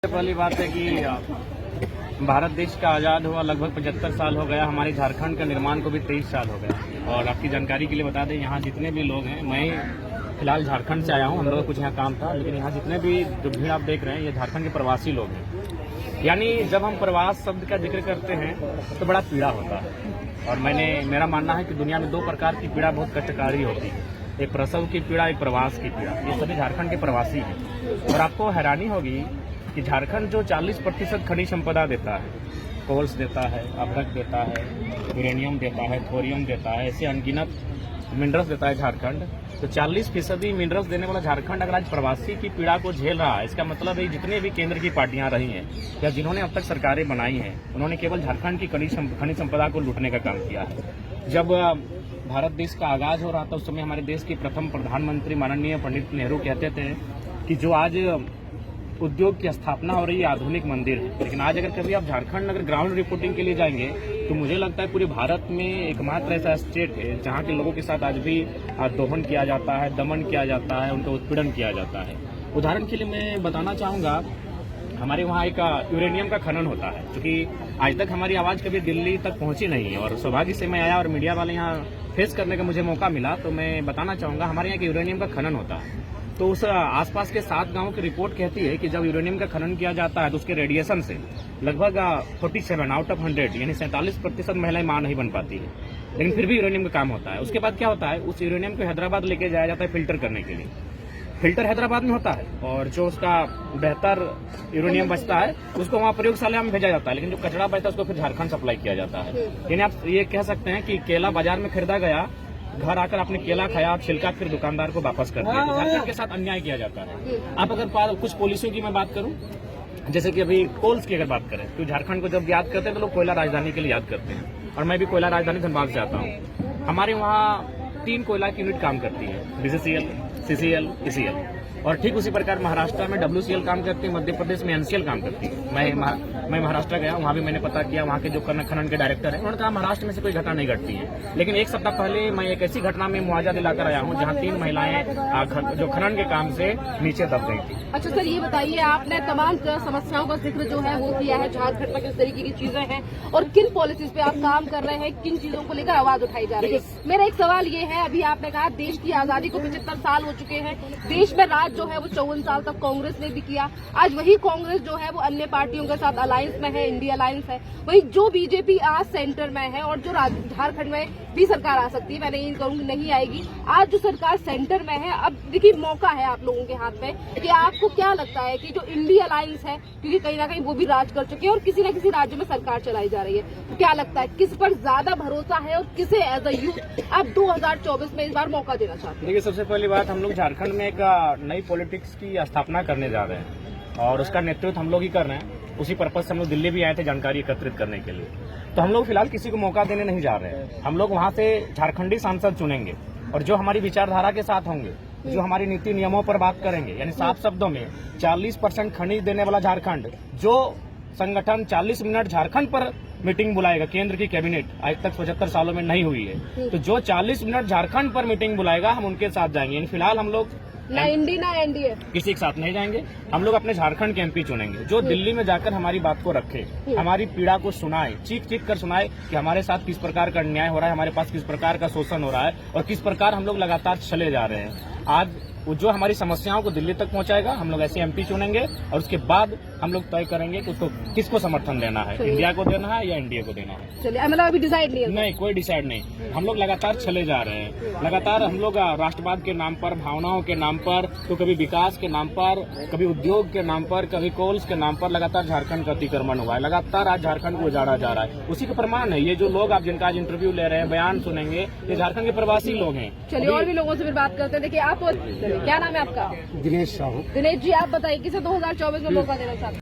पहली बात है कि भारत देश का आज़ाद हुआ लगभग 75 साल हो गया। हमारे झारखंड के निर्माण को भी 23 साल हो गया। और आपकी जानकारी के लिए बता दें, यहाँ जितने भी लोग हैं, मैं फिलहाल झारखंड से आया हूँ, हम लोगों का कुछ यहाँ काम था, लेकिन यहाँ जितने भी जो भीड़ आप देख रहे हैं, ये झारखंड के प्रवासी लोग हैं। यानी जब हम प्रवास शब्द का जिक्र करते हैं तो बड़ा पीड़ा होता है। और मेरा मानना है कि दुनिया में 2 प्रकार की पीड़ा बहुत कष्टकारी होती है, एक प्रसव की पीड़ा, एक प्रवास की पीड़ा। ये सभी झारखंड के प्रवासी हैं। और आपको हैरानी होगी कि झारखंड जो 40% खनिज संपदा देता है, कोल्स देता है, अभ्रक देता है, यूरेनियम देता है, थोरियम देता है, ऐसे अनगिनत मिनरल्स देता है झारखंड। तो 40% मिनरल्स देने वाला झारखंड अगर आज प्रवासी की पीड़ा को झेल रहा है, इसका मतलब है जितने भी केंद्र की पार्टियां रही हैं या जिन्होंने अब तक सरकारें बनाई हैं, उन्होंने केवल झारखंड की खनिज संपदा को लूटने का काम किया है। जब भारत देश का आगाज हो रहा था, उस समय हमारे देश के प्रथम प्रधानमंत्री माननीय पंडित नेहरू कहते थे कि जो आज उद्योग की स्थापना हो रही है, आधुनिक मंदिर है। लेकिन आज अगर कभी आप झारखंड अगर ग्राउंड रिपोर्टिंग के लिए जाएंगे तो मुझे लगता है पूरे भारत में एकमात्र ऐसा स्टेट है जहां के लोगों के साथ आज भी दोहन किया जाता है, दमन किया जाता है, उनका उत्पीड़न किया जाता है। उदाहरण के लिए मैं बताना चाहूँगा, हमारे वहाँ एक यूरेनियम का खनन होता है, क्योंकि आज तक हमारी आवाज़ कभी दिल्ली तक पहुँची नहीं है। और सौभाग्य से मैं आया और मीडिया वाले यहाँ फेस करने का मुझे मौका मिला, तो मैं बताना चाहूँगा हमारे यहाँ यूरेनियम का खनन होता है। तो उस आसपास के 7 गांवों की रिपोर्ट कहती है कि जब यूरेनियम का खनन किया जाता है तो उसके रेडिएशन से लगभग 47 आउट ऑफ 100 यानी 47% महिलाएं मां नहीं बन पाती है। लेकिन फिर भी यूरेनियम का काम होता है। उसके बाद क्या होता है, उस यूरेनियम को हैदराबाद लेके जाया जाता है फिल्टर करने के लिए। फिल्टर हैदराबाद में होता है और जो उसका बेहतर यूरेनियम बचता है उसको वहाँ प्रयोगशाला में भेजा जाता है, लेकिन जो कचरा बचता है उसको फिर झारखंड सप्लाई किया जाता है। यानी आप ये कह सकते हैं कि केला बाजार में खरीदा गया, घर आकर आपने केला खाया, आप छिलका फिर दुकानदार को वापस कर दिया। झारखंड के साथ अन्याय किया जाता है। आप अगर कुछ पॉलिसियों की मैं बात करूं, जैसे कि अभी कोल्स की अगर बात करें तो झारखंड को जब याद करते हैं तो लोग कोयला राजधानी के लिए याद करते हैं, और मैं भी कोयला राजधानी धनबाद से आता हूँ। हमारे वहाँ 3 कोयला की यूनिट काम करती है, BCCL, CCL, ECL। और ठीक उसी प्रकार महाराष्ट्र में WCL काम करती है, मध्य प्रदेश में NCL काम करती है। मैं महाराष्ट्र गया, वहाँ भी मैंने पता किया, वहाँ के जो खनन के डायरेक्टर हैं उन्होंने कहा महाराष्ट्र में से कोई घटना नहीं घटती है। लेकिन एक सप्ताह पहले मैं एक ऐसी घटना में मुआवजा दिलाकर आया हूँ जहाँ 3 महिलाएं जो खनन के काम से नीचे दब गई थी। अच्छा सर, ये बताइए, आपने तमाम समस्याओं का जिक्र जो है वो किया है, झारखंड में किस तरीके की चीजें हैं और किन पॉलिसीज पे आप काम कर रहे हैं, किन चीजों को लेकर आवाज उठाई जा रही है। मेरा एक सवाल ये है, अभी आपने कहा देश की आजादी को 75 साल हो चुके हैं, देश में राज जो है वो 54 साल तक कांग्रेस ने भी किया। आज वही कांग्रेस जो है वो अन्य पार्टियों के साथ अलायंस में है, इंडिया अलायंस है। वही जो बीजेपी आज सेंटर में है और जो झारखंड में भी सरकार आ सकती है, मैं नहीं कहूंगी नहीं आएगी, आज जो सरकार सेंटर में है, अब देखिए मौका है आप लोगों के हाथ में कि आपको क्या लगता है कि जो इंडिया अलायंस है, क्योंकि कहीं ना कहीं वो भी राज कर चुके हैं और किसी न किसी राज्य में सरकार चलाई जा रही है, तो क्या लगता है किस पर ज्यादा भरोसा है और किसे एज अ यूथ आप 2024 में इस बार मौका देना चाहते हैं? देखिए, सबसे पहली बात, हम लोग झारखंड में एक नई पॉलिटिक्स की स्थापना करने जा रहे हैं और उसका नेतृत्व हम लोग ही कर रहे हैं। उसी पर्पज से हम लोग दिल्ली भी आए थे जानकारी एकत्रित करने के लिए। तो हम लोग फिलहाल किसी को मौका देने नहीं जा रहे हैं। हम लोग वहाँ से झारखंडी सांसद चुनेंगे और जो हमारी विचारधारा के साथ होंगे, जो हमारी नीति नियमों पर बात करेंगे, यानी साफ शब्दों में 40% खनिज देने वाला झारखंड, जो संगठन 40 मिनट झारखंड पर मीटिंग बुलाएगा, केंद्र की कैबिनेट आज तक 75 सालों में नहीं हुई है, तो जो 40 मिनट झारखंड पर मीटिंग बुलाएगा हम उनके साथ जाएंगे। यानी फिलहाल हम लोग ना इंडी ना एनडीए किसी के साथ नहीं जाएंगे। हम लोग अपने झारखंड के MP चुनेंगे जो दिल्ली में जाकर हमारी बात को रखे, हमारी पीड़ा को सुनाए, चीख चीख कर सुनाए कि हमारे साथ किस प्रकार का अन्याय हो रहा है, हमारे पास किस प्रकार का शोषण हो रहा है और किस प्रकार हम लोग लगातार चले जा रहे हैं। आज वो जो हमारी समस्याओं को दिल्ली तक पहुंचाएगा, हम लोग ऐसे MP चुनेंगे और उसके बाद हम लोग तय करेंगे कि उसको किसको समर्थन देना है, इंडिया को देना है या NDA को देना है। चलिए, मतलब अभी डिसाइड नहीं, कोई डिसाइड नहीं। हम लोग लगातार चले जा रहे हैं, लगातार हम लोग राष्ट्रवाद के नाम पर, भावनाओं के नाम पर, तो कभी विकास के नाम पर, कभी उद्योग के नाम पर, कभी कोल्स के नाम पर लगातार झारखंड का अतिक्रमण हुआ है। लगातार आज झारखंड को उजाड़ा जा रहा है। उसी का प्रमाण है ये जो लोग आप जिनका आज इंटरव्यू ले रहे हैं, बयान सुनेंगे, ये झारखंड के प्रवासी लोग हैं। चलिए और भी लोगों से फिर बात करते हैं। देखिए, आप क्या नाम है आपका? दिनेश साहू। दिनेश जी, आप बताइए किसे 2024 में मौका देना चाहते हैं?